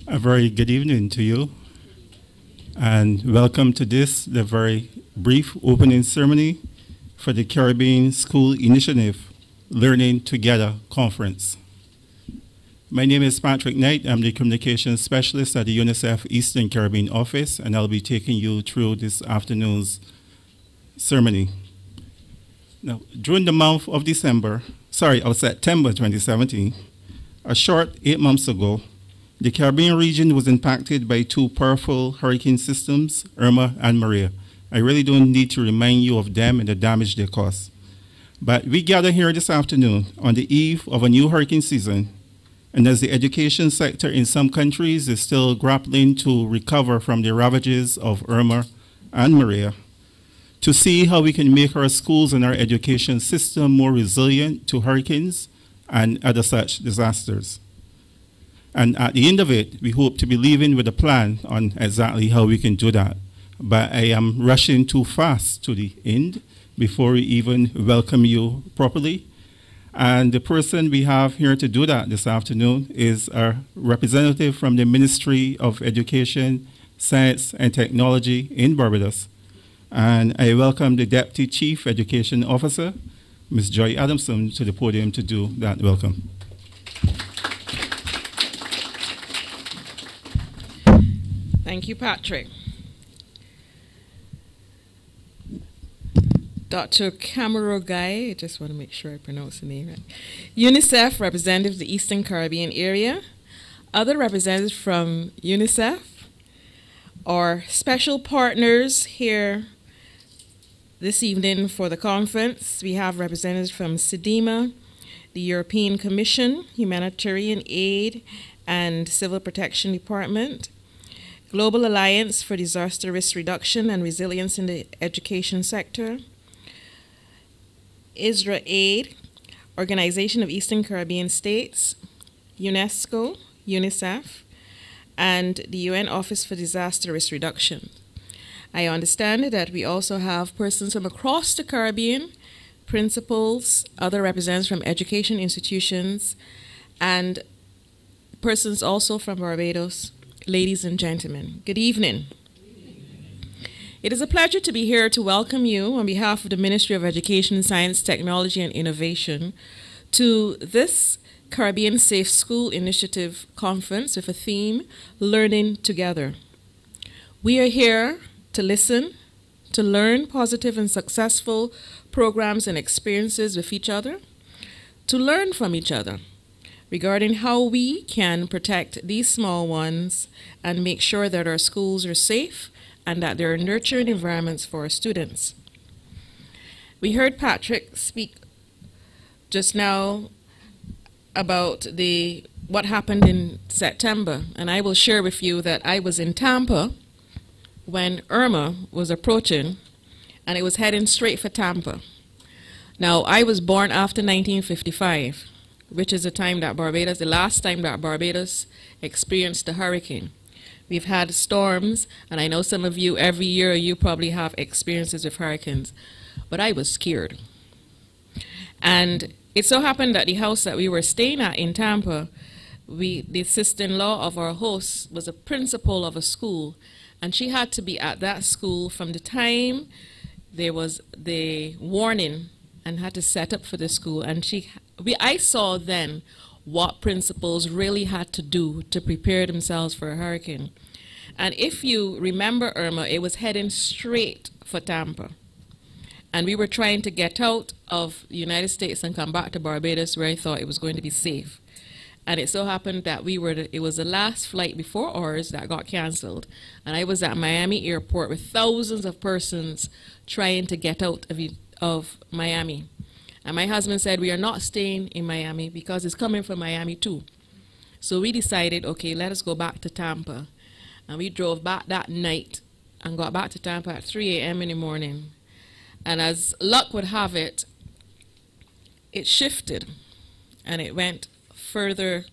A very good evening to you, and welcome to the very brief opening ceremony for the Caribbean School Initiative Learning Together Conference. My name is Patrick Knight. I'm the Communications Specialist at the UNICEF Eastern Caribbean office, and I'll be taking you through this afternoon's ceremony. Now, during the month of September 2017, a short 8 months ago, the Caribbean region was impacted by two powerful hurricane systems, Irma and Maria. I really don't need to remind you of them and the damage they caused. But we gather here this afternoon on the eve of a new hurricane season, and as the education sector in some countries is still grappling to recover from the ravages of Irma and Maria, to see how we can make our schools and our education system more resilient to hurricanes and other such disasters. And at the end of it, we hope to be leaving with a plan on exactly how we can do that. But I am rushing too fast to the end before we even welcome you properly. And the person we have here to do that this afternoon is our representative from the Ministry of Education, Science and Technology in Barbados. And I welcome the Deputy Chief Education Officer, Ms. Joy Adamson, to the podium to do that welcome. Thank you, Patrick. Dr. Kamarogai, I just want to make sure I pronounce the name right. UNICEF representative of the Eastern Caribbean area. Other representatives from UNICEF, our special partners here this evening for the conference. We have representatives from CDEMA, the European Commission, Humanitarian Aid and Civil Protection Department, Global Alliance for Disaster Risk Reduction and Resilience in the Education Sector, Israel Aid, Organization of Eastern Caribbean States, UNESCO, UNICEF, and the UN Office for Disaster Risk Reduction. I understand that we also have persons from across the Caribbean, principals, other representatives from education institutions, and persons also from Barbados. Ladies and gentlemen, good evening. It is a pleasure to be here to welcome you on behalf of the Ministry of Education, Science, Technology, and Innovation to this Caribbean Safe School Initiative Conference with a theme, Learning Together. We are here to listen, to learn positive and successful programs and experiences with each other, to learn from each other regarding how we can protect these small ones and make sure that our schools are safe and that there are nurturing environments for our students. We heard Patrick speak just now about what happened in September, and I will share with you that I was in Tampa when Irma was approaching, and it was heading straight for Tampa. Now, I was born after 1955. Which is the last time that Barbados experienced a hurricane. We've had storms, and I know some of you, every year, you probably have experiences with hurricanes, but I was scared. And it so happened that the house that we were staying at in Tampa, the sister-in-law of our host was a principal of a school, and she had to be at that school from the time there was the warning and had to set up for the school, and I saw then what principals really had to do to prepare themselves for a hurricane. And if you remember Irma, it was heading straight for Tampa. And we were trying to get out of the United States and come back to Barbados, where I thought it was going to be safe. And it so happened that it was the last flight before ours that got canceled. And I was at Miami airport with thousands of persons trying to get out of Miami. And my husband said, we are not staying in Miami because it's coming from Miami too. So we decided, okay, let us go back to Tampa. And we drove back that night and got back to Tampa at 3 a.m. in the morning. And as luck would have it, it shifted and it went further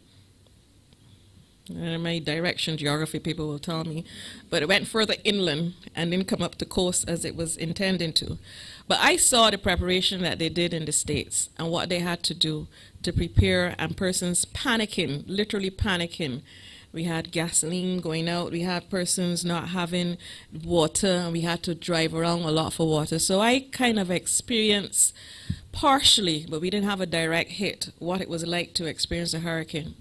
My direction geography people will tell me, but it went further inland and didn't come up the coast as it was intending to. But I saw the preparation that they did in the States and what they had to do to prepare, and persons panicking, literally panicking. We had gasoline going out, we had persons not having water, and we had to drive around a lot for water. So I kind of experienced partially, but we didn't have a direct hit, what it was like to experience a hurricane.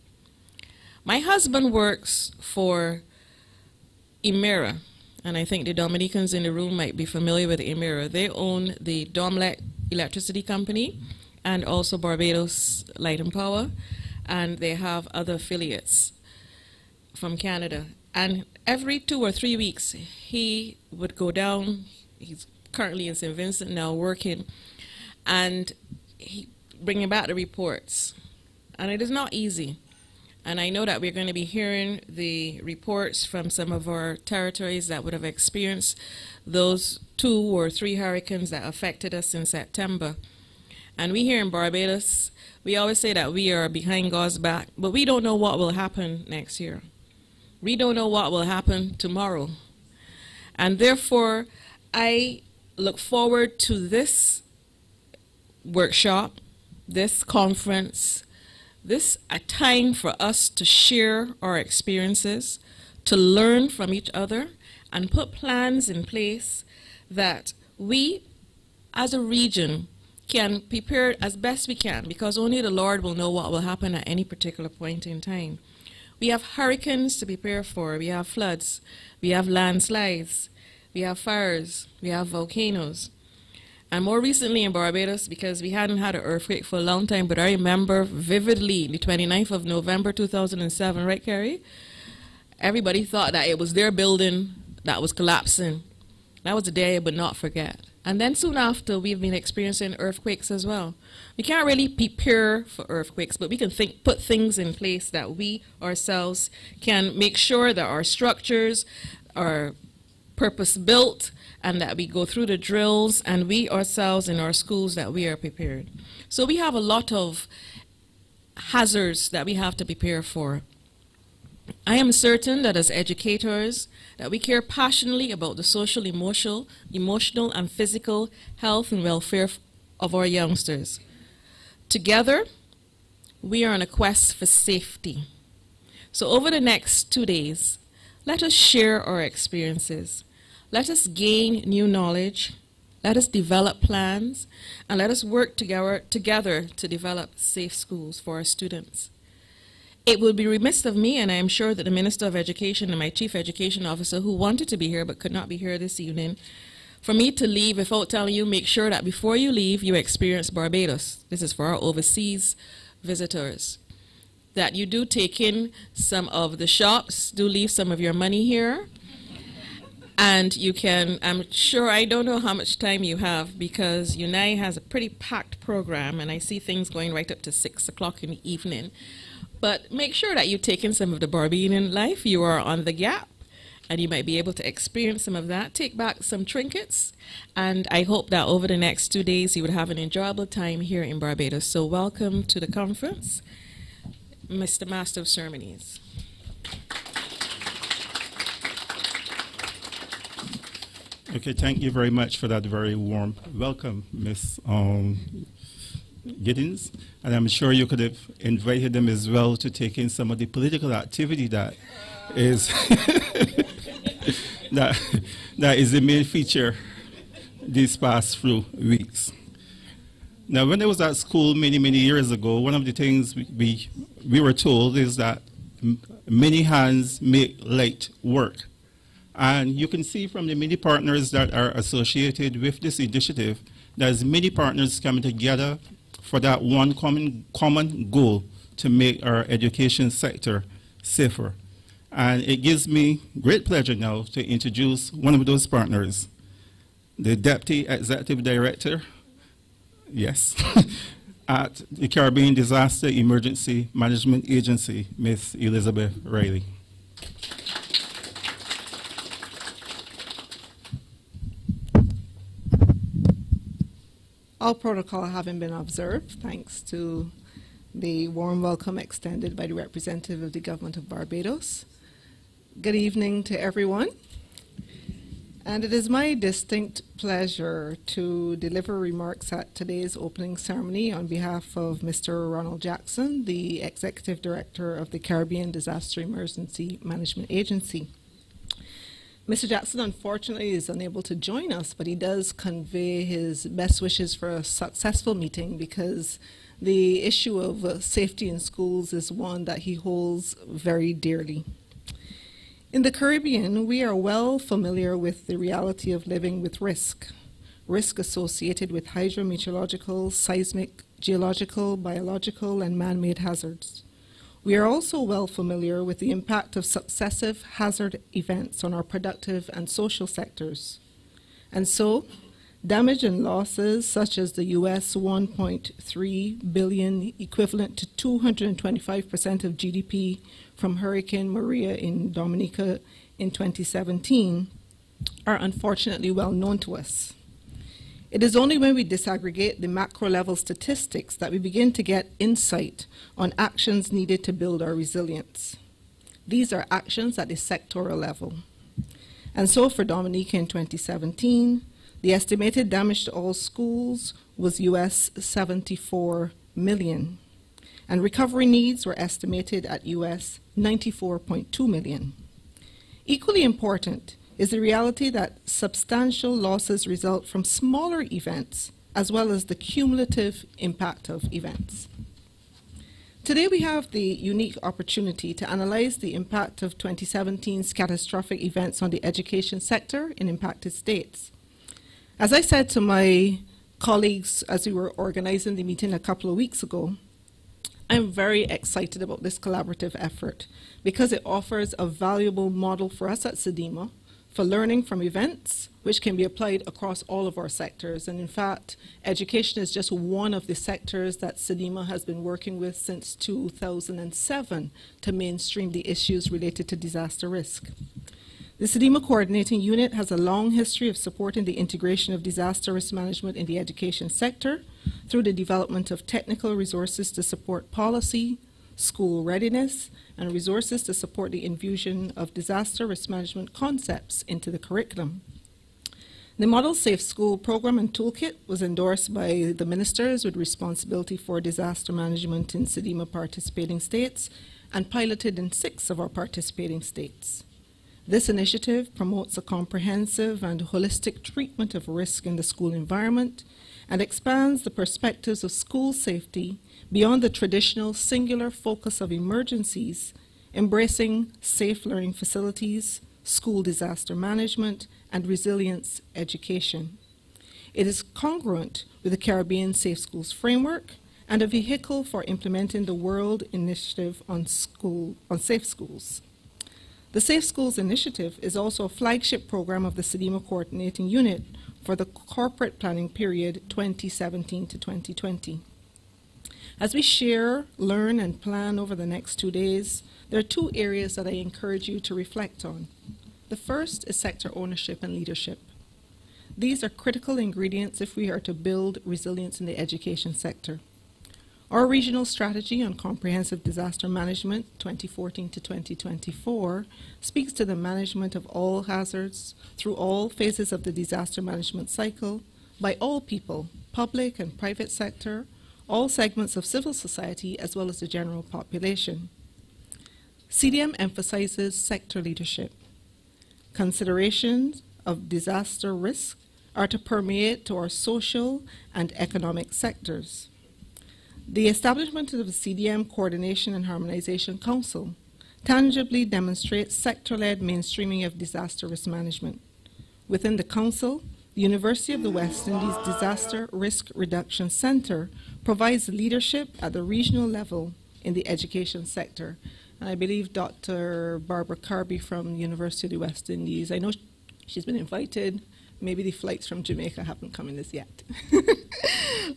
My husband works for Emera, and I think the Dominicans in the room might be familiar with Emera. They own the Domlet Electricity Company and also Barbados Light and Power, and they have other affiliates from Canada. And every 2 or 3 weeks, he would go down. He's currently in St. Vincent now working, and he bringing back the reports. And it is not easy. And I know that we're going to be hearing the reports from some of our territories that would have experienced those 2 or 3 hurricanes that affected us in September. And we here in Barbados, we always say that we are behind God's back, but we don't know what will happen next year. We don't know what will happen tomorrow. And therefore, I look forward to this workshop, this conference, this a time for us to share our experiences, to learn from each other, and put plans in place that we, as a region, can prepare as best we can, because only the Lord will know what will happen at any particular point in time. We have hurricanes to prepare for, we have floods, we have landslides, we have fires, we have volcanoes. And more recently in Barbados, because we hadn't had an earthquake for a long time, but I remember vividly the 29th of November 2007, right, Carrie? Everybody thought that it was their building that was collapsing. That was a day I would not forget. And then soon after, we've been experiencing earthquakes as well. We can't really prepare for earthquakes, but we can put things in place that we ourselves can make sure that our structures are purpose-built, and that we go through the drills, and we ourselves in our schools that we are prepared. So we have a lot of hazards that we have to prepare for. I am certain that as educators, that we care passionately about the social, emotional, and physical health and welfare of our youngsters. Together, we are on a quest for safety. So over the next 2 days, let us share our experiences. Let us gain new knowledge, let us develop plans, and let us work together to develop safe schools for our students. It would be remiss of me, and I am sure that the Minister of Education and my Chief Education Officer, who wanted to be here but could not be here this evening, for me to leave without telling you, make sure that before you leave, you experience Barbados. This is for our overseas visitors. That you do take in some of the shops, do leave some of your money here. And you can, I'm sure, I don't know how much time you have, because UNI has a pretty packed program, and I see things going right up to 6 o'clock in the evening. But make sure that you take in some of the Barbadian life. You are on the Gap, and you might be able to experience some of that. Take back some trinkets, and I hope that over the next 2 days you would have an enjoyable time here in Barbados. So welcome to the conference, Mr. Master of Ceremonies. Okay, thank you very much for that very warm welcome, Ms. Giddens. And I'm sure you could have invited them as well to take in some of the political activity that is that is the main feature these past few weeks. Now, when I was at school many years ago, one of the things we were told is that many hands make light work. And you can see from the many partners that are associated with this initiative, there's many partners coming together for that one common goal to make our education sector safer. And it gives me great pleasure now to introduce one of those partners, the Deputy Executive Director, yes, at the Caribbean Disaster Emergency Management Agency, Ms. Elizabeth Riley. All protocol having been observed, thanks to the warm welcome extended by the representative of the government of Barbados. Good evening to everyone. And it is my distinct pleasure to deliver remarks at today's opening ceremony on behalf of Mr. Ronald Jackson, the Executive Director of the Caribbean Disaster Emergency Management Agency. Mr. Jackson, unfortunately, is unable to join us, but he does convey his best wishes for a successful meeting because the issue of safety in schools is one that he holds very dearly. In the Caribbean, we are well familiar with the reality of living with risk associated with hydrometeorological, seismic, geological, biological, and man-made hazards. We are also well familiar with the impact of successive hazard events on our productive and social sectors. And so, damage and losses such as the US $1.3 billion, equivalent to 225% of GDP from Hurricane Maria in Dominica in 2017, are unfortunately well known to us. It is only when we disaggregate the macro-level statistics that we begin to get insight on actions needed to build our resilience. These are actions at the sectoral level. And so for Dominica in 2017, the estimated damage to all schools was US $74 million, and recovery needs were estimated at US $94.2 million. Equally important is the reality that substantial losses result from smaller events as well as the cumulative impact of events. Today we have the unique opportunity to analyze the impact of 2017's catastrophic events on the education sector in impacted states. As I said to my colleagues as we were organizing the meeting a couple of weeks ago, I'm very excited about this collaborative effort because it offers a valuable model for us at CDEMA for learning from events, which can be applied across all of our sectors. And in fact, education is just one of the sectors that CDEMA has been working with since 2007 to mainstream the issues related to disaster risk. The CDEMA Coordinating Unit has a long history of supporting the integration of disaster risk management in the education sector through the development of technical resources to support policy, school readiness, and resources to support the infusion of disaster risk management concepts into the curriculum. The Model Safe School Program and Toolkit was endorsed by the ministers with responsibility for disaster management in CDEMA participating states and piloted in 6 of our participating states. This initiative promotes a comprehensive and holistic treatment of risk in the school environment and expands the perspectives of school safety beyond the traditional singular focus of emergencies, embracing safe learning facilities, school disaster management, and resilience education. It is congruent with the Caribbean Safe Schools Framework and a vehicle for implementing the World Initiative on Safe Schools. The Safe Schools Initiative is also a flagship program of the CDEMA Coordinating Unit for the corporate planning period 2017 to 2020. As we share, learn, and plan over the next 2 days, there are 2 areas that I encourage you to reflect on. The first is sector ownership and leadership. These are critical ingredients if we are to build resilience in the education sector. Our regional strategy on comprehensive disaster management 2014 to 2024 speaks to the management of all hazards through all phases of the disaster management cycle by all people, public and private sector, all segments of civil society, as well as the general population. CDM emphasizes sector leadership. Considerations of disaster risk are to permeate to our social and economic sectors. The establishment of the CDM Coordination and Harmonization Council tangibly demonstrates sector-led mainstreaming of disaster risk management. Within the Council, the University of the West Indies Disaster Risk Reduction Centre provides leadership at the regional level in the education sector. And I believe Dr. Barbara Kirby from the University of the West Indies, I know she's been invited. Maybe the flights from Jamaica haven't come in as yet.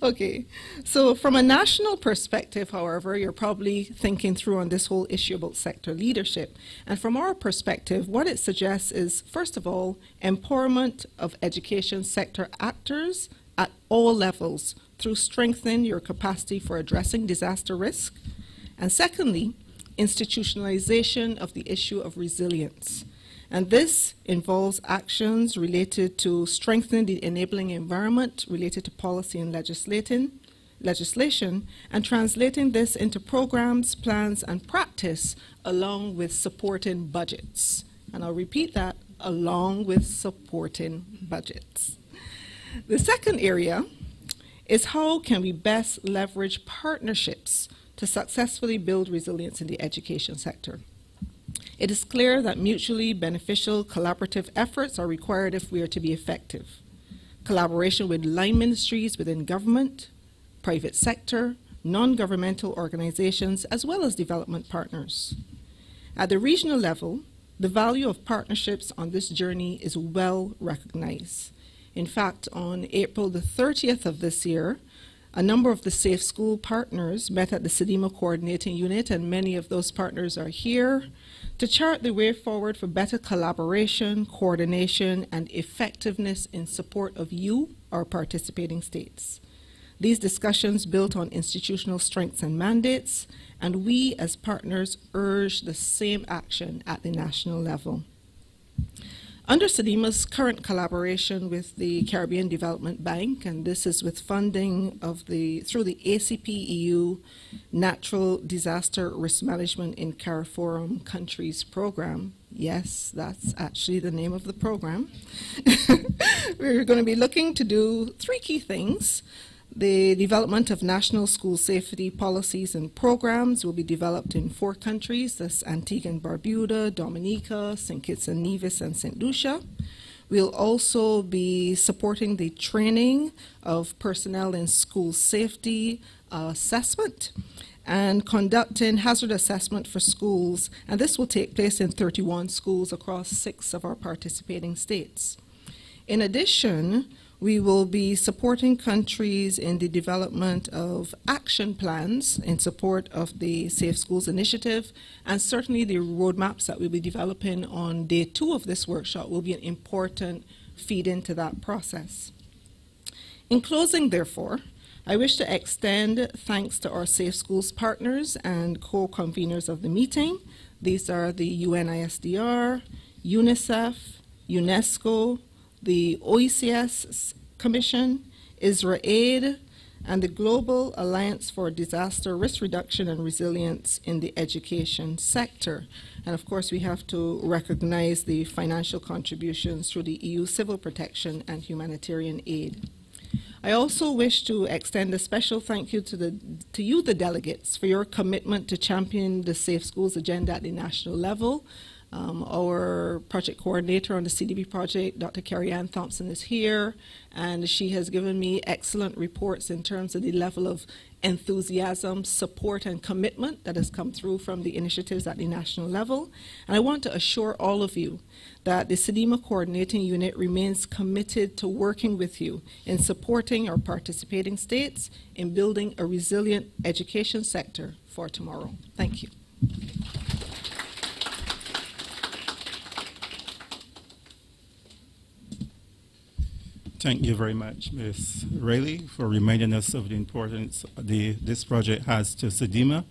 Okay, so from a national perspective, however, you're probably thinking through on this whole issue about sector leadership. And from our perspective, what it suggests is, first of all, empowerment of education sector actors at all levels through strengthening your capacity for addressing disaster risk. And secondly, institutionalization of the issue of resilience. And this involves actions related to strengthening the enabling environment related to policy and legislation, and translating this into programs, plans, and practice along with supporting budgets. And I'll repeat that, along with supporting budgets. The second area is how can we best leverage partnerships to successfully build resilience in the education sector. It is clear that mutually beneficial collaborative efforts are required if we are to be effective. Collaboration with line ministries within government, private sector, non-governmental organizations, as well as development partners. At the regional level, the value of partnerships on this journey is well recognized. In fact, on April the 30th of this year, a number of the Safe School partners met at the CDEMA Coordinating Unit, and many of those partners are here to chart the way forward for better collaboration, coordination, and effectiveness in support of you, our participating states. These discussions built on institutional strengths and mandates, and we as partners urge the same action at the national level. Under CDEMA's current collaboration with the Caribbean Development Bank, and this is with funding through the ACP EU Natural Disaster Risk Management in CARIFORUM Countries Program. Yes, that's actually the name of the program. We're going to be looking to do three key things. The development of national school safety policies and programs will be developed in 4 countries. That's Antigua and Barbuda, Dominica, St. Kitts and Nevis, and St. Lucia. We'll also be supporting the training of personnel in school safety assessment and conducting hazard assessment for schools. And this will take place in 31 schools across 6 of our participating states. In addition, we will be supporting countries in the development of action plans in support of the Safe Schools initiative, and certainly the roadmaps that we'll be developing on day 2 of this workshop will be an important feed into that process. In closing, therefore, I wish to extend thanks to our Safe Schools partners and co-conveners of the meeting. These are the UNISDR, UNICEF, UNESCO, the OECS Commission, IsraAid, and the Global Alliance for Disaster Risk Reduction and Resilience in the Education Sector. And of course, we have to recognize the financial contributions through the EU Civil Protection and Humanitarian Aid. I also wish to extend a special thank you to you, the delegates, for your commitment to champion the Safe Schools agenda at the national level. Our project coordinator on the CDB project, Dr. Carrie Ann Thompson, is here, and she has given me excellent reports in terms of the level of enthusiasm, support, and commitment that has come through from the initiatives at the national level. And I want to assure all of you that the CDEMA Coordinating Unit remains committed to working with you in supporting our participating states in building a resilient education sector for tomorrow. Thank you. Thank you very much, Ms. Rayleigh, for reminding us of the importance this project has to CDEMA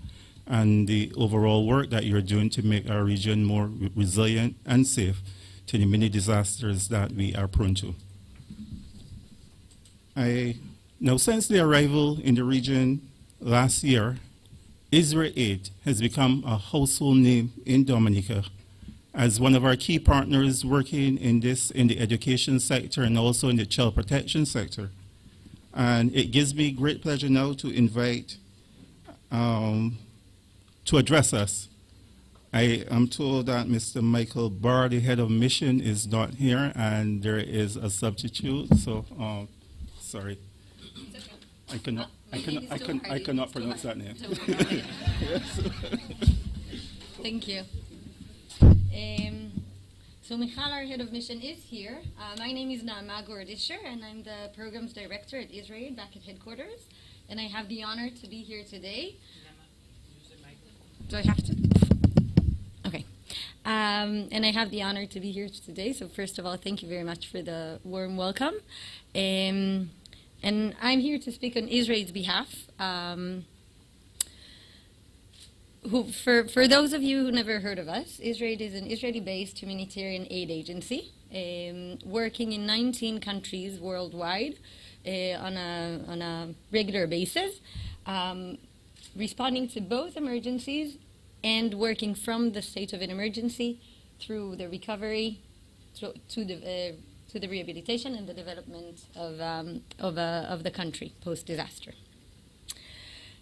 and the overall work that you're doing to make our region more resilient and safe to the many disasters that we are prone to. Now, since the arrival in the region last year, IsraAid has become a household name in Dominica as one of our key partners working in the education sector and also in the child protection sector. And it gives me great pleasure now to invite, to address us. I am told that Mr. Michael Barr, the head of mission, is not here, and there is a substitute, so sorry. I cannot pronounce that name. Thank you. So Michal, our head of mission, is here. My name is Naama Gordisher, and I'm the programs director at IsraAid back at headquarters. And I have the honor to be here today. Do I have to? Okay. And I have the honor to be here today. So first of all, thank you very much for the warm welcome. And And I'm here to speak on Israel's behalf. For those of you who never heard of us, Israel is an Israeli-based humanitarian aid agency working in 19 countries worldwide on a regular basis, responding to both emergencies and working from the state of an emergency through the recovery, to the rehabilitation and the development of the country post-disaster.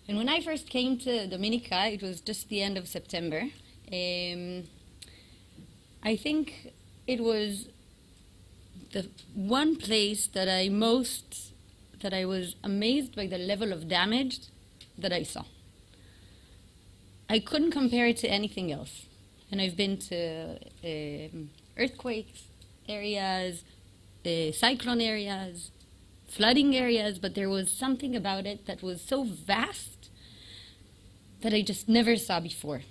And when I first came to Dominica, it was just the end of September. I think it was the one place that I was amazed by the level of damage that I saw. I couldn't compare it to anything else. And I've been to earthquakes areas, cyclone areas, flooding areas, but there was something about it that was so vast that I just never saw before.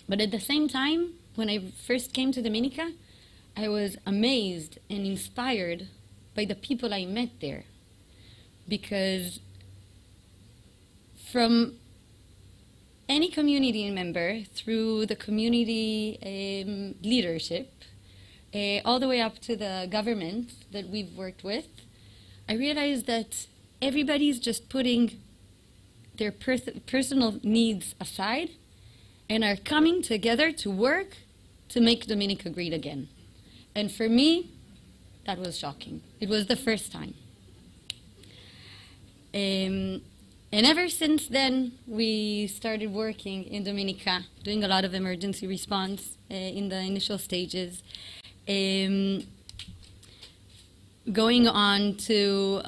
But at the same time, when I first came to Dominica, I was amazed and inspired by the people I met there. Because from any community member through the community leadership, all the way up to the government that we've worked with, I realized that everybody's just putting their personal needs aside and are coming together to work to make Dominica great again. And for me, that was shocking. It was the first time. And ever since then, we started working in Dominica, doing a lot of emergency response in the initial stages. Going on to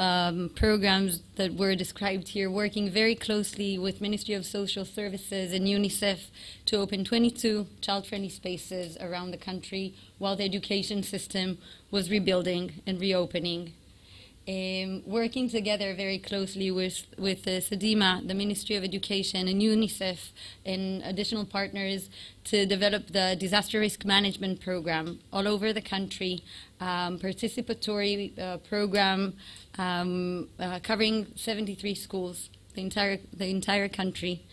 programs that were described here, working very closely with Ministry of Social Services and UNICEF to open 22 child-friendly spaces around the country while the education system was rebuilding and reopening. Working together very closely with CDEMA, the Ministry of Education, and UNICEF, and additional partners to develop the disaster risk management program all over the country, participatory program covering 73 schools, the entire country,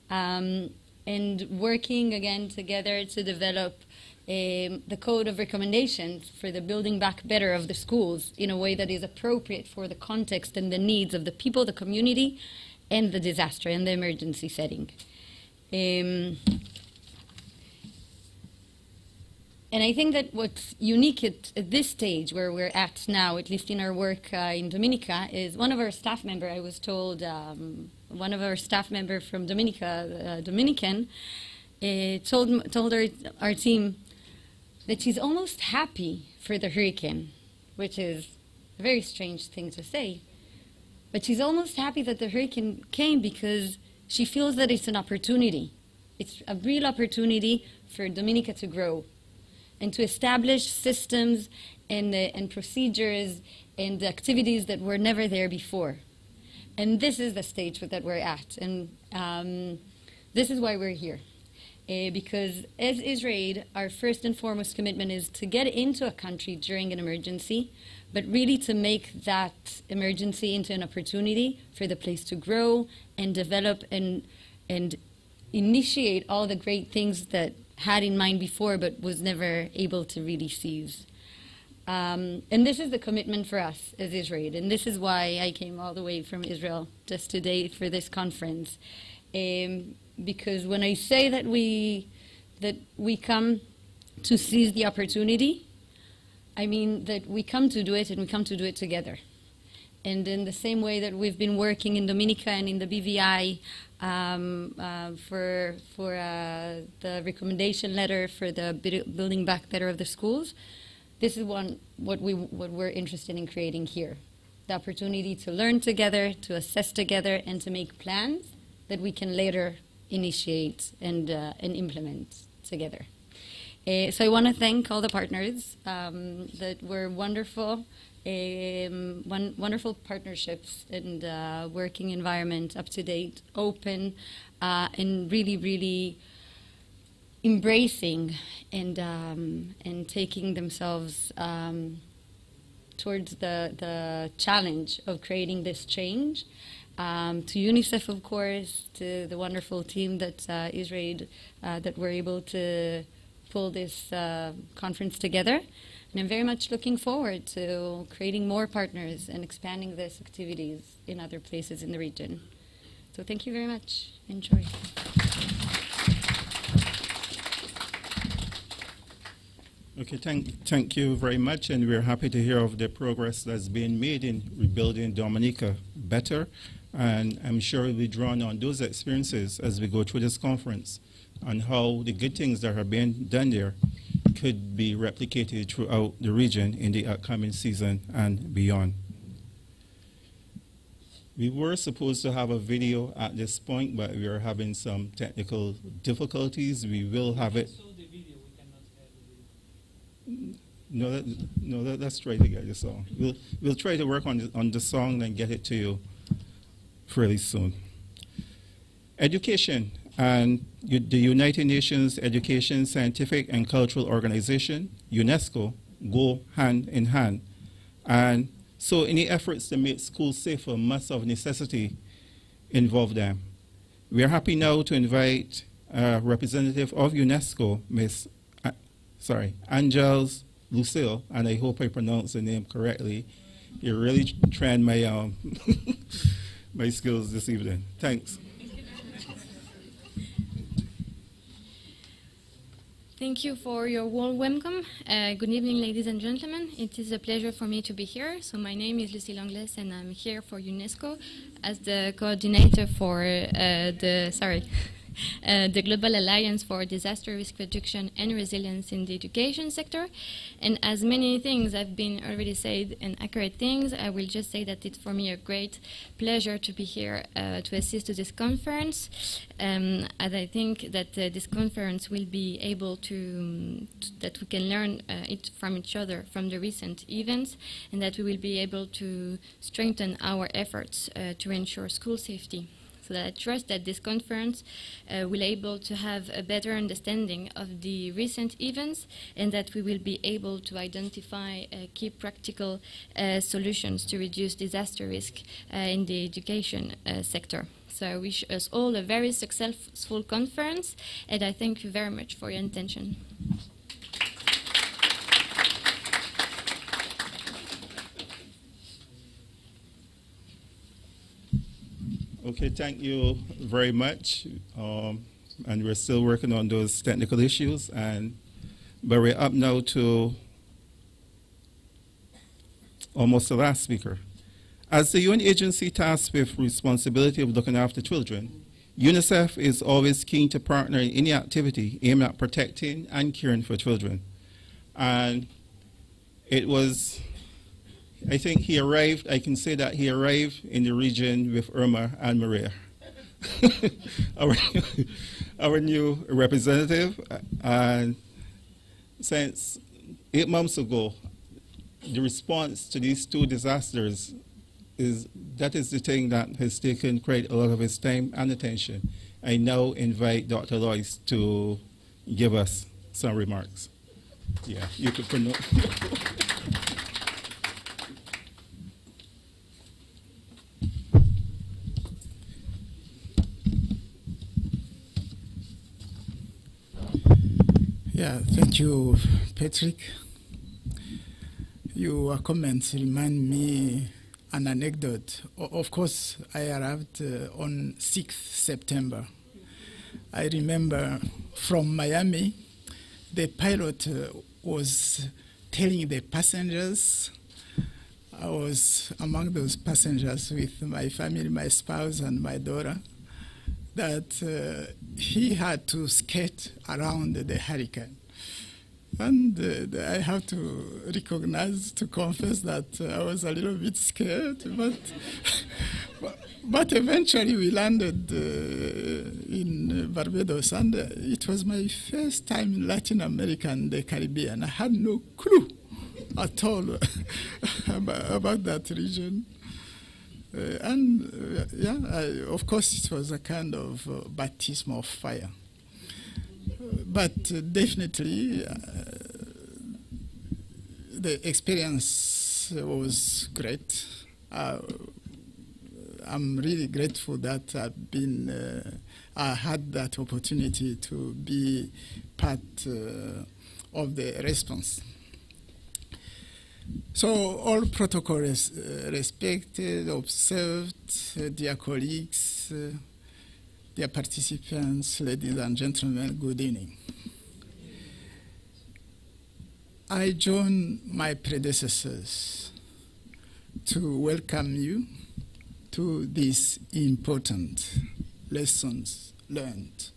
and working again together to develop the code of recommendations for the building back better of the schools in a way that is appropriate for the context and the needs of the people, the community, and the disaster and the emergency setting. And I think that what's unique at this stage where we're at now, at least in our work in Dominica, is one of our staff members, I was told, one of our staff members from Dominica, Dominican, told our team that she's almost happy for the hurricane, which is a very strange thing to say. But she's almost happy that the hurricane came because she feels that it's an opportunity. It's a real opportunity for Dominica to grow and to establish systems and procedures and activities that were never there before. And this is the stage that we're at. And this is why we're here. Because as Israel, our first and foremost commitment is to get into a country during an emergency, but really to make that emergency into an opportunity for the place to grow and develop and initiate all the great things that had in mind before but was never able to really seize. And this is the commitment for us as Israel, and this is why I came all the way from Israel just today for this conference. Because when I say that we come to seize the opportunity, I mean that we come to do it, and we come to do it together. And in the same way that we've been working in Dominica and in the BVI for the recommendation letter for the building back better of the schools, this is what we're interested in creating here. The opportunity to learn together, to assess together, and to make plans that we can later initiate and implement together. So I want to thank all the partners that were wonderful, wonderful partnerships and working environment, up to date, open, and really, really embracing and taking themselves towards the challenge of creating this change. To UNICEF, of course, to the wonderful team that Israel that were able to pull this conference together. And I'm very much looking forward to creating more partners and expanding these activities in other places in the region. So thank you very much. Enjoy. Okay, thank you very much, and we're happy to hear of the progress that's being made in rebuilding Dominica better, and I'm sure we'll be drawn on those experiences as we go through this conference on how the good things that are being done there could be replicated throughout the region in the upcoming season and beyond. We were supposed to have a video at this point, but we are having some technical difficulties. We will have it. No, let's try to get the song. We'll try to work on the song and get it to you fairly soon. Education and the United Nations Education, Scientific and Cultural Organization, UNESCO, go hand in hand. And so any efforts to make schools safer must of necessity involve them. We are happy now to invite a representative of UNESCO, Angels Lucille, and I hope I pronounced the name correctly. You're really trying my my skills this evening. Thanks. Thank you for your warm welcome. Good evening, ladies and gentlemen. It is a pleasure for me to be here. So my name is Lucille Angles, and I'm here for UNESCO as the coordinator for the Global Alliance for Disaster Risk Reduction and Resilience in the Education Sector. And as many things have been already said and accurate things, I will just say that it's for me a great pleasure to be here to assist to this conference. As I think that this conference will be able that we can learn it from each other from the recent events, and that we will be able to strengthen our efforts to ensure school safety. So that I trust that this conference will be able to have a better understanding of the recent events, and that we will be able to identify key practical solutions to reduce disaster risk in the education sector. So I wish us all a very successful conference, and I thank you very much for your attention. Okay, thank you very much. And we're still working on those technical issues. But we're up now to almost the last speaker. As the UN agency tasked with responsibility of looking after children, UNICEF is always keen to partner in any activity aimed at protecting and caring for children. And it was, I think he arrived, I can say that he arrived in the region with Irma and Maria, our new representative. And since 8 months ago, the response to these two disasters is the thing that has taken quite a lot of his time and attention. I now invite Dr. Lloyd to give us some remarks. Yeah, you could pronounce. Yeah, thank you, Patrick. Your comments remind me an anecdote. Of course, I arrived on 6th September. I remember from Miami, the pilot was telling the passengers, I was among those passengers with my family, my spouse and my daughter, that he had to skate around the hurricane. And I have to recognize, to confess that I was a little bit scared, but eventually we landed in Barbados, and it was my first time in Latin America and the Caribbean. I had no clue at all about that region. Of course, it was a kind of baptism of fire. But definitely, the experience was great. I'm really grateful that I had that opportunity to be part of the response. So all protocols respected, observed, dear colleagues, dear participants, ladies and gentlemen, good evening. I join my predecessors to welcome you to this important lessons learned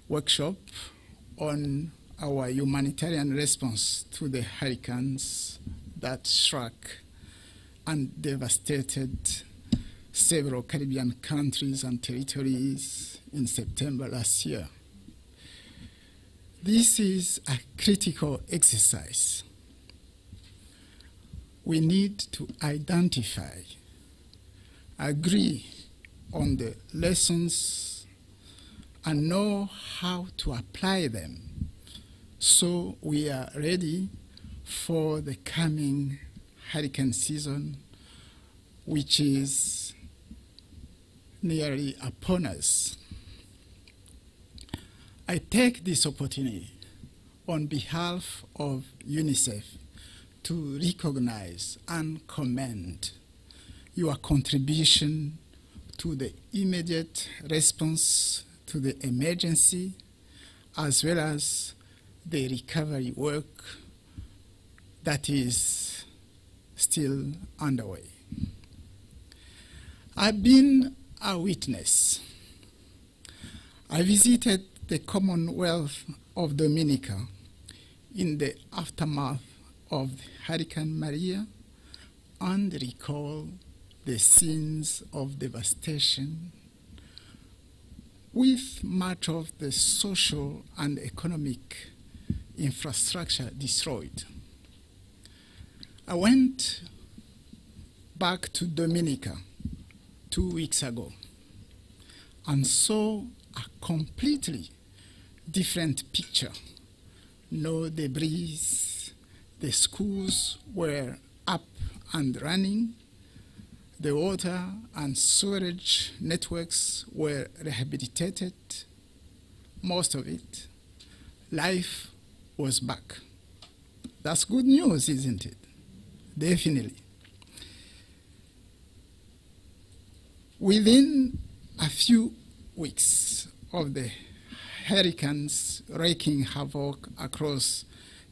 workshop on our humanitarian response to the hurricanes that struck and devastated several Caribbean countries and territories in September last year. This is a critical exercise. We need to identify, agree on the lessons, and know how to apply them so we are ready for the coming hurricane season, which is nearly upon us. I take this opportunity on behalf of UNICEF to recognize and commend your contribution to the immediate response to the emergency, as well as the recovery work that is still underway. I've been a witness. I visited the Commonwealth of Dominica in the aftermath of Hurricane Maria and recall the scenes of devastation with much of the social and economic infrastructure destroyed. I went back to Dominica 2 weeks ago and saw a completely different picture. No debris, the schools were up and running, the water and sewerage networks were rehabilitated, most of it. Life was back. That's good news, isn't it? Definitely. Within a few weeks of the hurricanes wreaking havoc across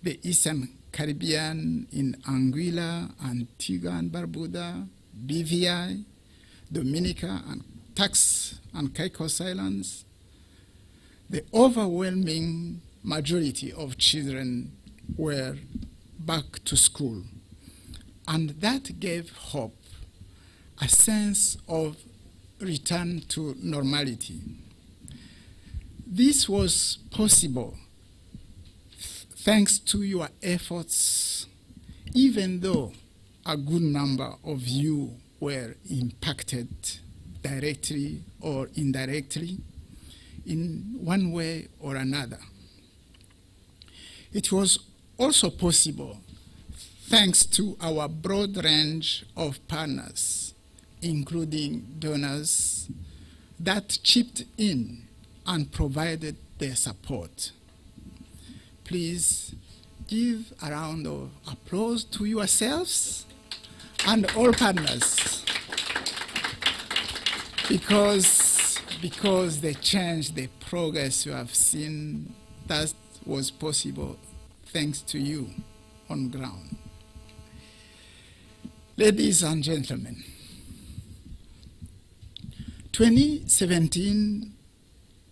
the Eastern Caribbean in Anguilla, Antigua and Barbuda, BVI, Dominica, and Turks and Caicos Islands, the overwhelming majority of children were back to school. And that gave hope, a sense of return to normality. This was possible thanks to your efforts, even though a good number of you were impacted directly or indirectly in one way or another. It was also possible thanks to our broad range of partners, including donors, that chipped in and provided their support. Please give a round of applause to yourselves and all partners, because the change, the progress you have seen, that was possible thanks to you on ground. Ladies and gentlemen, 2017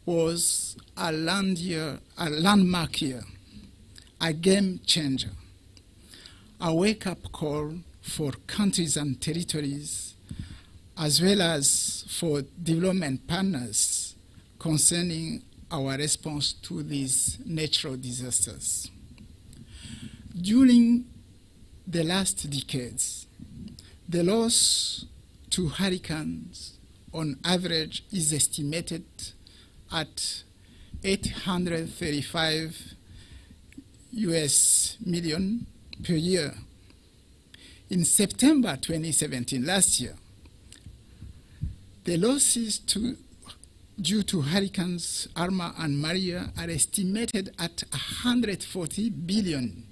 was a landmark year, a game changer, a wake-up call for countries and territories, as well as for development partners concerning our response to these natural disasters. During the last decades, the loss to hurricanes on average is estimated at $835 million per year. In September 2017, last year, the losses due to hurricanes Irma and Maria are estimated at 140 billion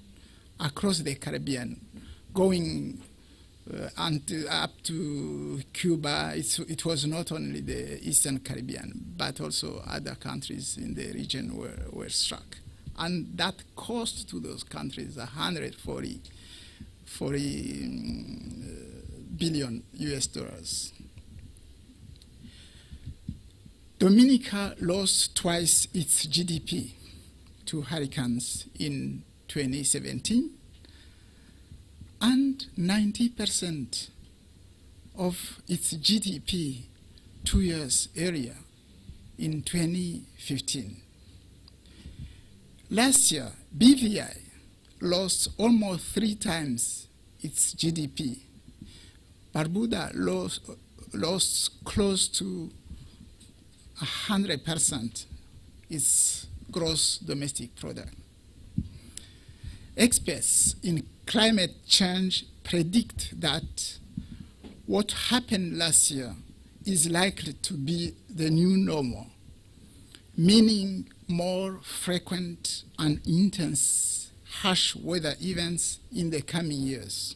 across the Caribbean, going up to Cuba. It was not only the Eastern Caribbean, but also other countries in the region were struck. And that cost to those countries 140 billion US dollars. Dominica lost twice its GDP to hurricanes in 2017, and 90% of its GDP 2 years earlier in 2015. Last year, BVI lost almost 3 times its GDP. Barbuda lost close to 100% its gross domestic product. Experts in climate change predict that what happened last year is likely to be the new normal, meaning more frequent and intense harsh weather events in the coming years.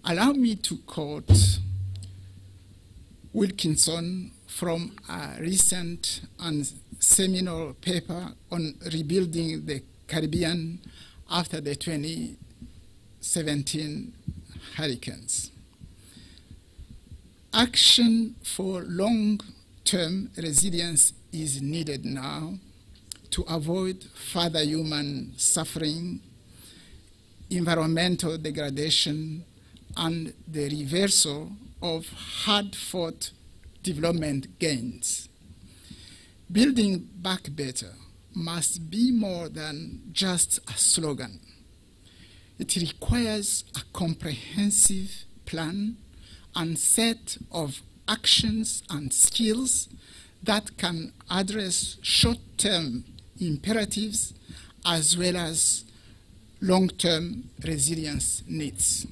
Allow me to quote Wilkinson from a recent and seminal paper on rebuilding the Caribbean after the 2017 hurricanes. Action for long-term resilience is needed now to avoid further human suffering, environmental degradation, and the reversal of hard-fought development gains. Building back better must be more than just a slogan. It requires a comprehensive plan and set of actions and skills that can address short-term imperatives as well as long-term resilience needs.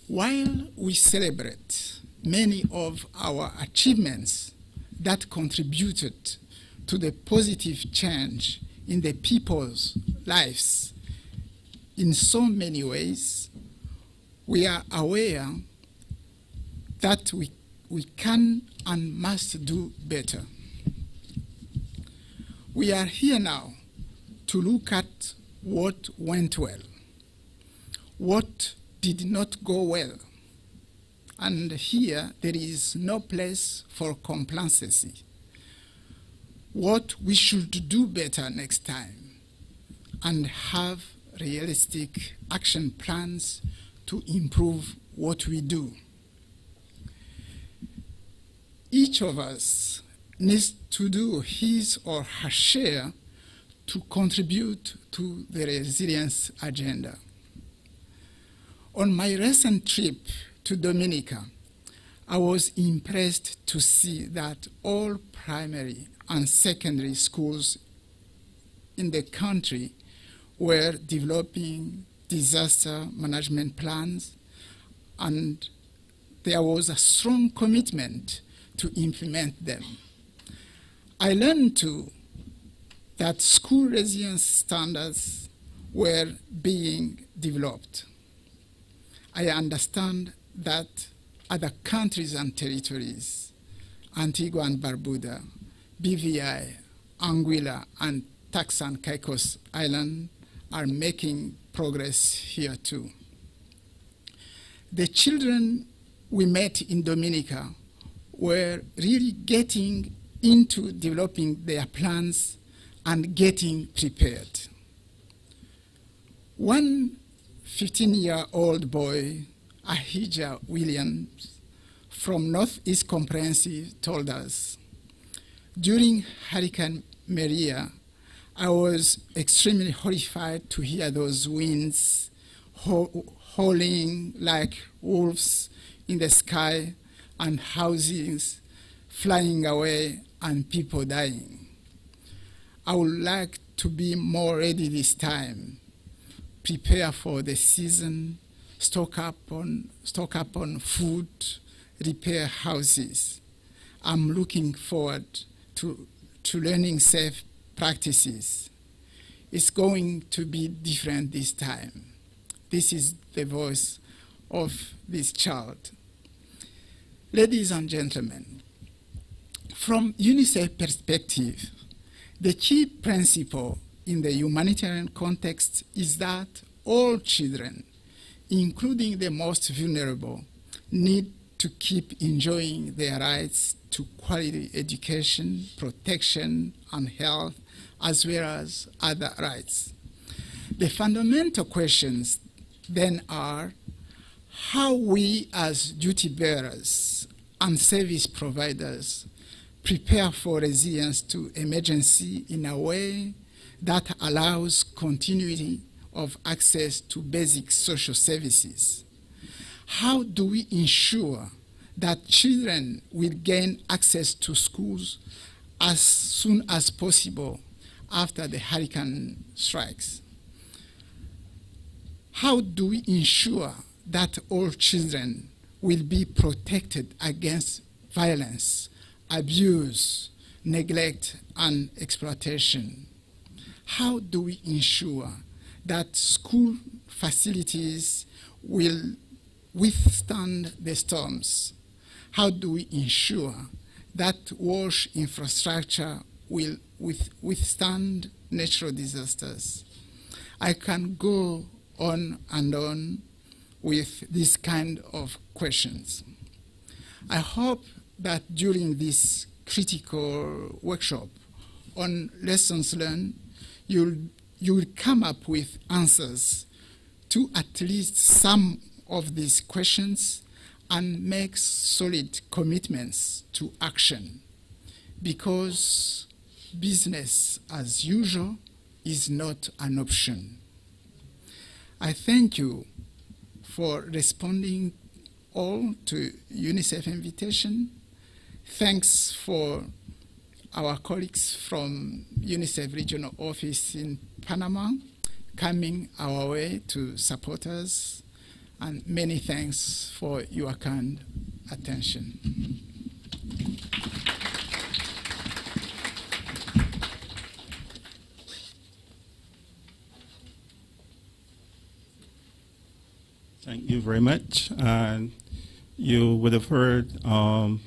While we celebrate many of our achievements that contributed to the positive change in the people's lives in so many ways, we are aware that we can and must do better. We are here now to look at what went well, what did not go well, and here there is no place for complacency. What we should do better next time, and have realistic action plans to improve what we do. Each of us needs to do his or her share to contribute to the resilience agenda. On my recent trip to Dominica, I was impressed to see that all primary and secondary schools in the country were developing disaster management plans, and there was a strong commitment to implement them. I learned too that school resilience standards were being developed. I understand that other countries and territories, Antigua and Barbuda, BVI, Anguilla, and Turks and Caicos Island are making progress here too. The children we met in Dominica were really getting into developing their plans and getting prepared. One 15-year-old boy, Ahijah Williams, from Northeast Comprehensive told us, during Hurricane Maria, I was extremely horrified to hear those winds howling like wolves in the sky and houses flying away and people dying. I would like to be more ready this time prepare for the season, stock up on food, repair houses. I'm looking forward to learning safe practices. It's going to be different this time. This is the voice of this child. Ladies and gentlemen, from UNICEF perspective, the key principle in the humanitarian context is that all children, including the most vulnerable, need to keep enjoying their rights to quality education, protection, and health, as well as other rights. The fundamental questions then are how we as duty bearers and service providers prepare for resilience to emergency in a way that allows continuity of access to basic social services. How do we ensure that children will gain access to schools as soon as possible after the hurricane strikes? How do we ensure that all children will be protected against violence, abuse, neglect, and exploitation? How do we ensure that school facilities will withstand the storms? How do we ensure that wash infrastructure will withstand natural disasters? I can go on and on with this kind of questions. I hope that during this critical workshop on lessons learned, you'll come up with answers to at least some of these questions and make solid commitments to action, because business as usual is not an option. I thank you for responding all to UNICEF invitation. Thanks for our colleagues from UNICEF Regional Office in Panama coming our way to support us, and many thanks for your kind attention. Thank you very much. And you would have heard of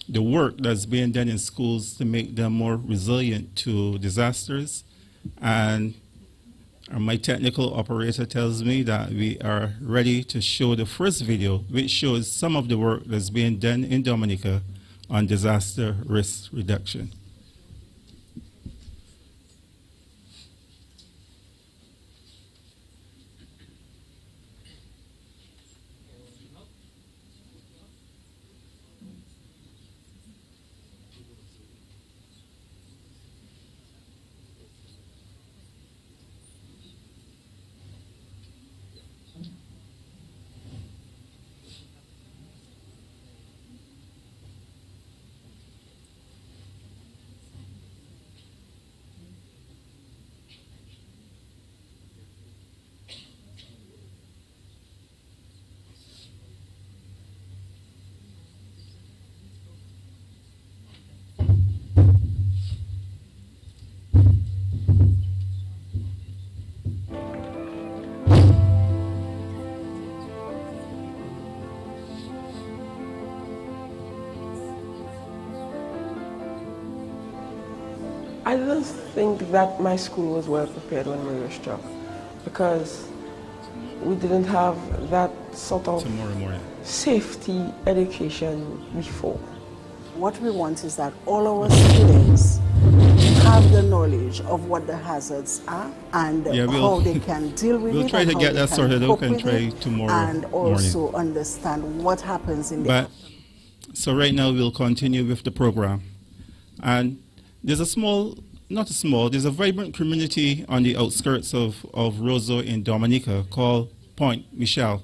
the work that's being done in schools to make them more resilient to disasters. And my technical operator tells me that we are ready to show the first video, which shows some of the work that's being done in Dominica on disaster risk reduction. I just think that my school was well prepared when Maria struck, because we didn't have that sort of safety education before. What we want is that all our students have the knowledge of what the hazards are and how they can deal with it. We'll try to get that sorted out and try tomorrow and also understand what happens in the... So right now we'll continue with the program. And there's there's a vibrant community on the outskirts of Roseau in Dominica called Point Michel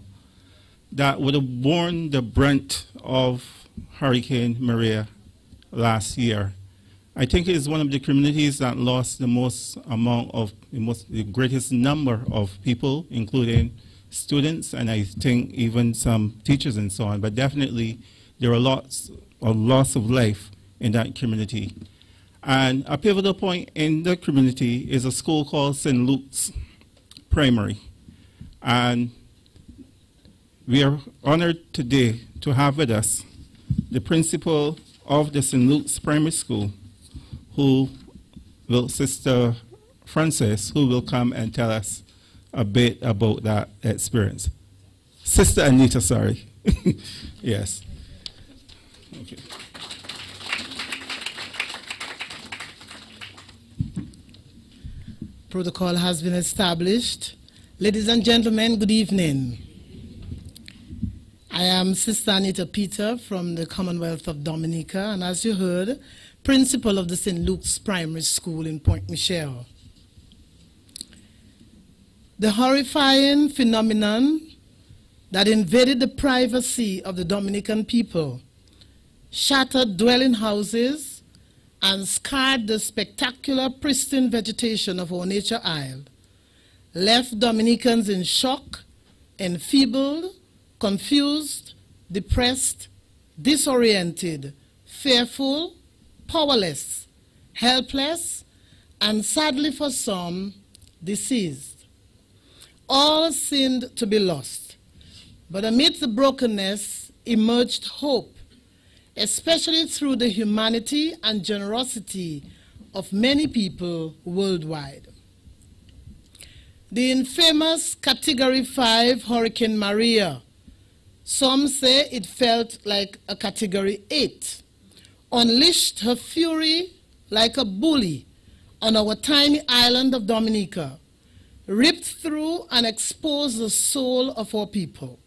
that would have borne the brunt of Hurricane Maria last year. I think it is one of the communities that lost the most amount of, the greatest number of people, including students, and I think even some teachers and so on. But definitely, there are lots of loss of life in that community. And a pivotal point in the community is a school called St. Luke's Primary. And we are honored today to have with us the principal of the St. Luke's Primary School, Sister Frances, who will come and tell us a bit about that experience. Sister Anita, sorry. Yes. Okay. Protocol has been established. Ladies and gentlemen, good evening. I am Sister Anita Peter from the Commonwealth of Dominica, and as you heard, principal of the St. Luke's Primary School in Point Michel. The horrifying phenomenon that invaded the privacy of the Dominican people, shattered dwelling houses, and scarred the spectacular pristine vegetation of our nature isle, left Dominicans in shock, enfeebled, confused, depressed, disoriented, fearful, powerless, helpless, and sadly for some, deceased. All seemed to be lost, but amidst the brokenness emerged hope, especially through the humanity and generosity of many people worldwide. The infamous Category 5 Hurricane Maria, some say it felt like a Category 8, unleashed her fury like a bully on our tiny island of Dominica, ripped through and exposed the soul of our people.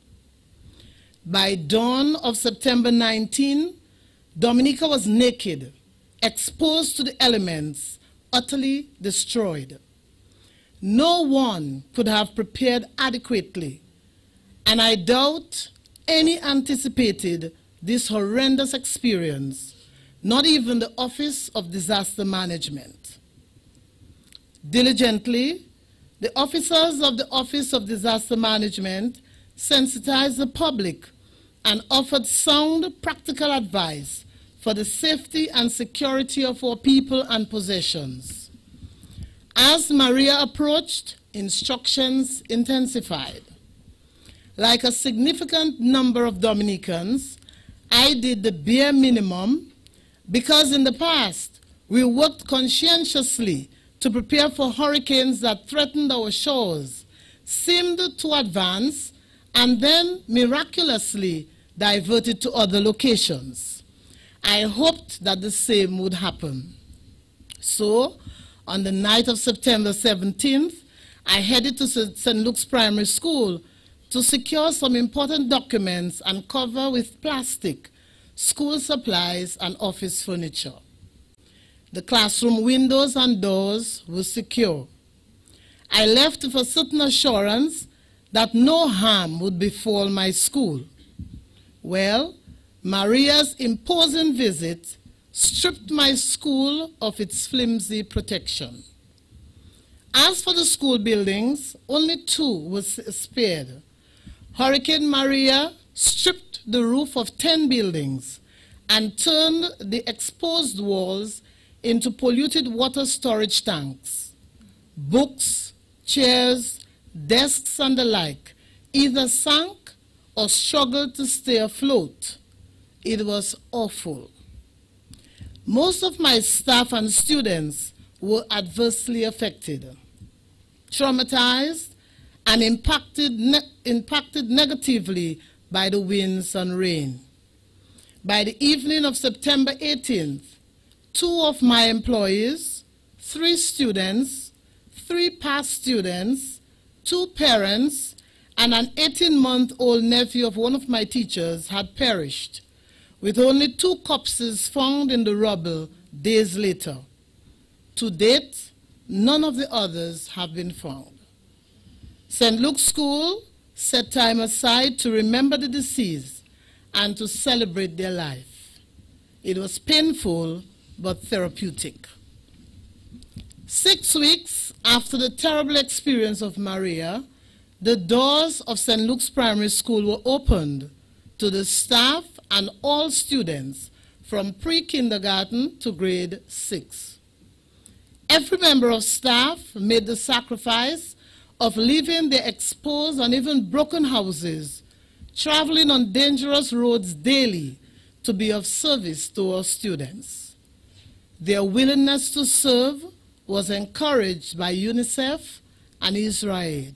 By dawn of September 19, Dominica was naked, exposed to the elements, utterly destroyed. No one could have prepared adequately, and I doubt any anticipated this horrendous experience, not even the Office of Disaster Management. Diligently, the officers of the Office of Disaster Management sensitized the public and offered sound practical advice for the safety and security of our people and possessions. As Maria approached, instructions intensified. Like a significant number of Dominicans, I did the bare minimum because in the past, we worked conscientiously to prepare for hurricanes that threatened our shores, seemed to advance, and then miraculously diverted to other locations. I hoped that the same would happen. So, on the night of September 17th, I headed to St. Luke's Primary School to secure some important documents and cover with plastic school supplies and office furniture. The classroom windows and doors were secure. I left with a certain assurance that no harm would befall my school. Well, Maria's imposing visit stripped my school of its flimsy protection. As for the school buildings, only 2 were spared. Hurricane Maria stripped the roof of 10 buildings and turned the exposed walls into polluted water storage tanks. Books, chairs, desks, and the like either sank or struggled to stay afloat. It was awful. Most of my staff and students were adversely affected, traumatized, and impacted negatively by the winds and rain. By the evening of September 18th, 2 of my employees, 3 students, 3 past students, 2 parents, and an 18-month-old nephew of one of my teachers had perished, with only 2 corpses found in the rubble days later. To date, none of the others have been found. St. Luke's School set time aside to remember the deceased and to celebrate their life. It was painful but therapeutic. 6 weeks after the terrible experience of Maria, the doors of St. Luke's Primary School were opened to the staff and all students from pre-kindergarten to grade 6. Every member of staff made the sacrifice of leaving their exposed and even broken houses, traveling on dangerous roads daily to be of service to our students. Their willingness to serve was encouraged by UNICEF and Israel.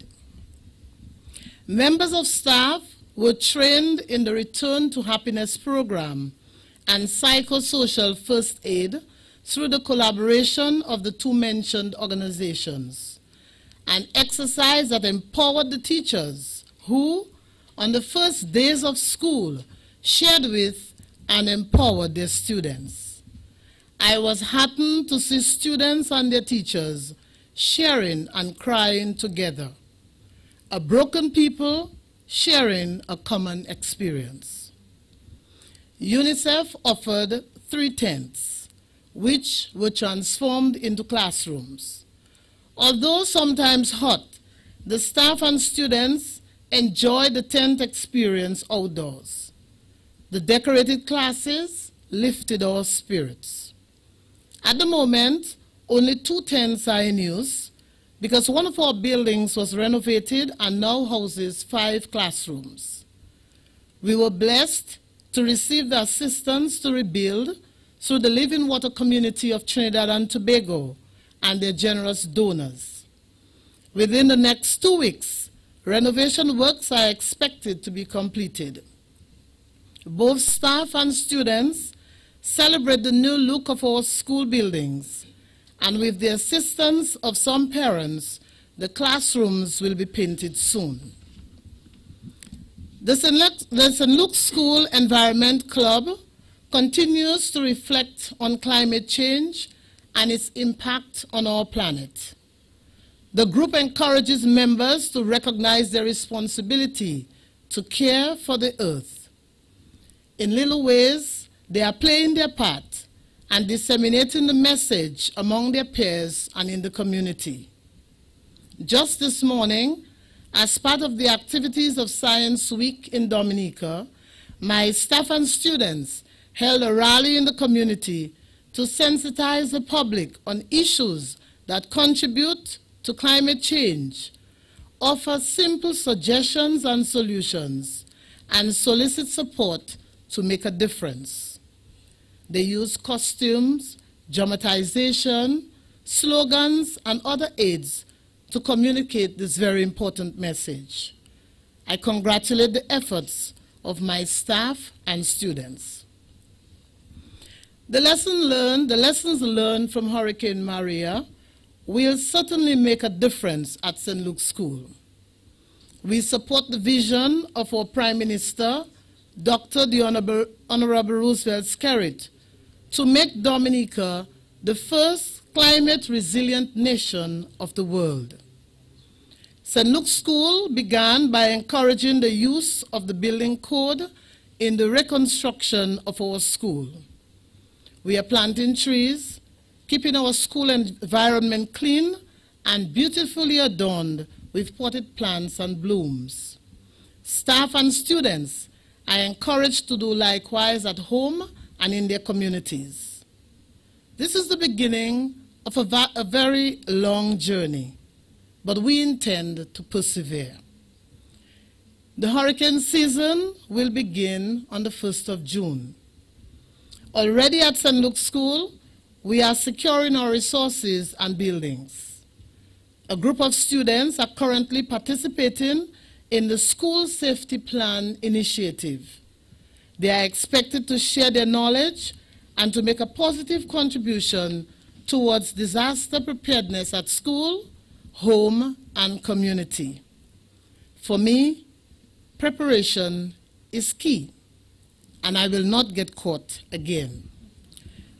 Members of staff were trained in the Return to Happiness program and psychosocial first aid through the collaboration of the two mentioned organizations, an exercise that empowered the teachers who, on the first days of school, shared with and empowered their students. I was heartened to see students and their teachers sharing and crying together, a broken people sharing a common experience. UNICEF offered 3 tents, which were transformed into classrooms. Although sometimes hot, the staff and students enjoyed the tent experience outdoors. The decorated classes lifted our spirits. At the moment, only 2 tents are in use because one of our buildings was renovated and now houses 5 classrooms. We were blessed to receive the assistance to rebuild through the Living Water community of Trinidad and Tobago and their generous donors. Within the next 2 weeks, renovation works are expected to be completed. Both staff and students celebrate the new look of our school buildings, and with the assistance of some parents, the classrooms will be painted soon. The St. Luke's School Environment Club continues to reflect on climate change and its impact on our planet. The group encourages members to recognize their responsibility to care for the earth. In little ways, they are playing their part and disseminating the message among their peers and in the community. Just this morning, as part of the activities of Science Week in Dominica, my staff and students held a rally in the community to sensitize the public on issues that contribute to climate change, offer simple suggestions and solutions, and solicit support to make a difference. They use costumes, dramatization, slogans, and other aids to communicate this very important message. I congratulate the efforts of my staff and students. The lessons learned from Hurricane Maria will certainly make a difference at St. Luke's School. We support the vision of our Prime Minister, Dr. the Honorable Roosevelt Skerrit, to make Dominica the first climate-resilient nation of the world. St. Luke's School began by encouraging the use of the building code in the reconstruction of our school. We are planting trees, keeping our school environment clean and beautifully adorned with potted plants and blooms. Staff and students are encouraged to do likewise at home and in their communities. This is the beginning of a very long journey, but we intend to persevere. The hurricane season will begin on the 1st of June. Already at St. Luke's School, we are securing our resources and buildings. A group of students are currently participating in the School Safety Plan initiative. They are expected to share their knowledge and to make a positive contribution towards disaster preparedness at school, home, and community. For me, preparation is key, and I will not get caught again.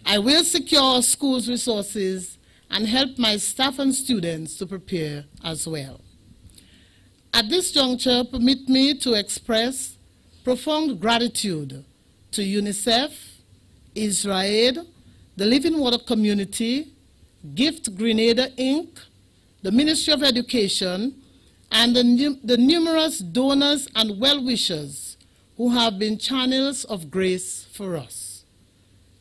I will secure our school's resources and help my staff and students to prepare as well. At this juncture, permit me to express profound gratitude to UNICEF, Israel, the Living Water Community, Gift Grenada Inc., the Ministry of Education, and the numerous donors and well-wishers who have been channels of grace for us.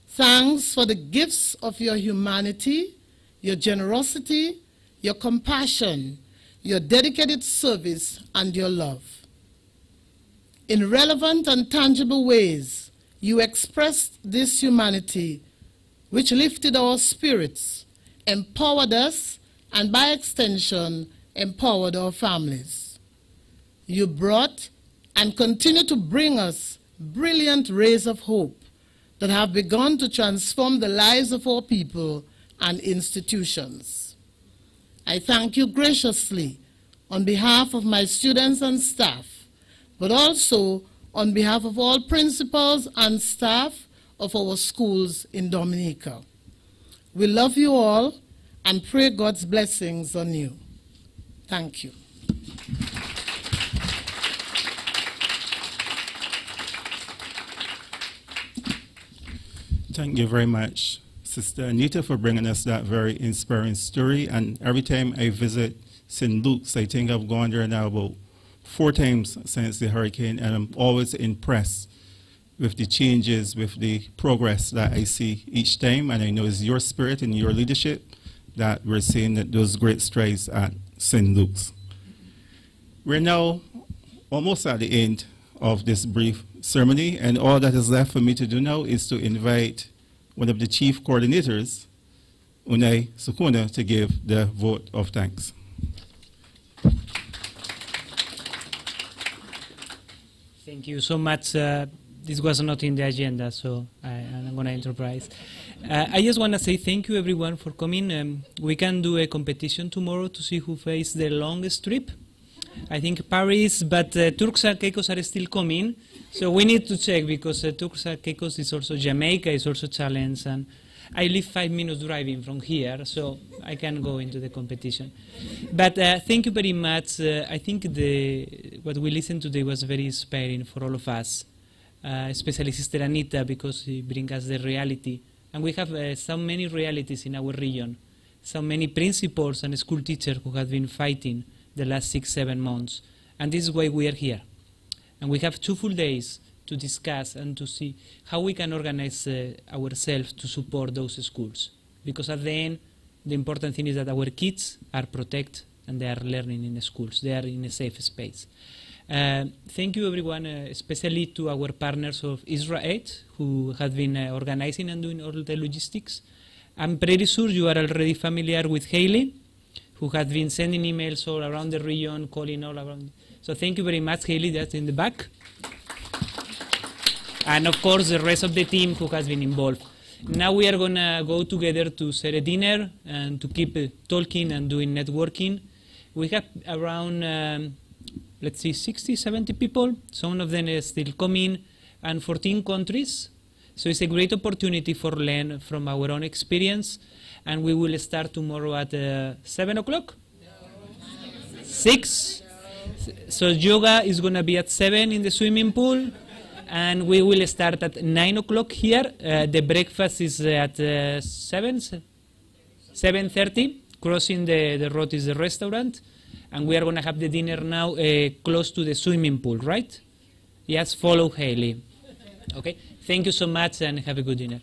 Thanks for the gifts of your humanity, your generosity, your compassion, your dedicated service, and your love. In relevant and tangible ways, you expressed this humanity which lifted our spirits, empowered us, and by extension, empowered our families. You brought and continue to bring us brilliant rays of hope that have begun to transform the lives of our people and institutions. I thank you graciously on behalf of my students and staff, but also on behalf of all principals and staff of our schools in Dominica. We love you all and pray God's blessings on you. Thank you. Thank you very much, Sister Anita, for bringing us that very inspiring story. And every time I visit St. Luke's, I think I've gone there now about 4 times since the hurricane, and I'm always impressed with the changes, with the progress that I see each time. And I know it's your spirit and your leadership that we're seeing that those great strides at St. Luke's. We're now almost at the end of this brief ceremony, and all that is left for me to do now is to invite one of the chief coordinators, Unai Sukuna, to give the vote of thanks. Thank you so much. This was not in the agenda, so I'm going to improvise. I just want to say thank you, everyone, for coming. We can do a competition tomorrow to see who faces the longest trip. I think Paris, but Turks and Caicos are still coming, so we need to check, because Turks and Caicos is also Jamaica, is also a challenge, and I live 5 minutes driving from here, so I can go into the competition. But thank you very much. I think what we listened today was very inspiring for all of us, especially Sister Anita, because she brings us the reality. And we have so many realities in our region, so many principals and school teachers who have been fighting the last 6-7 months. And this is why we are here. And we have 2 full days to discuss and to see how we can organize ourselves to support those schools. Because at the end, the important thing is that our kids are protected and they are learning in the schools. They are in a safe space. Thank you, everyone, especially to our partners of Israel, who have been organizing and doing all the logistics. I'm pretty sure you are already familiar with Haley, who has been sending emails all around the region, calling all around. So thank you very much, Haley, that's in the back. And of course, the rest of the team who has been involved. Now we are going to go together to share a dinner and to keep talking and doing networking. We have around, let's see, 60, 70 people. Some of them are still coming, and 14 countries. So it's a great opportunity for learn from our own experience. And we will start tomorrow at 7 o'clock? No. 6? No. So yoga is going to be at 7 in the swimming pool. And we will start at 9 o'clock here. The breakfast is at 7:30. Crossing the road is the restaurant. And we are going to have the dinner now close to the swimming pool, right? Yes, follow Haley. Okay, thank you so much and have a good dinner.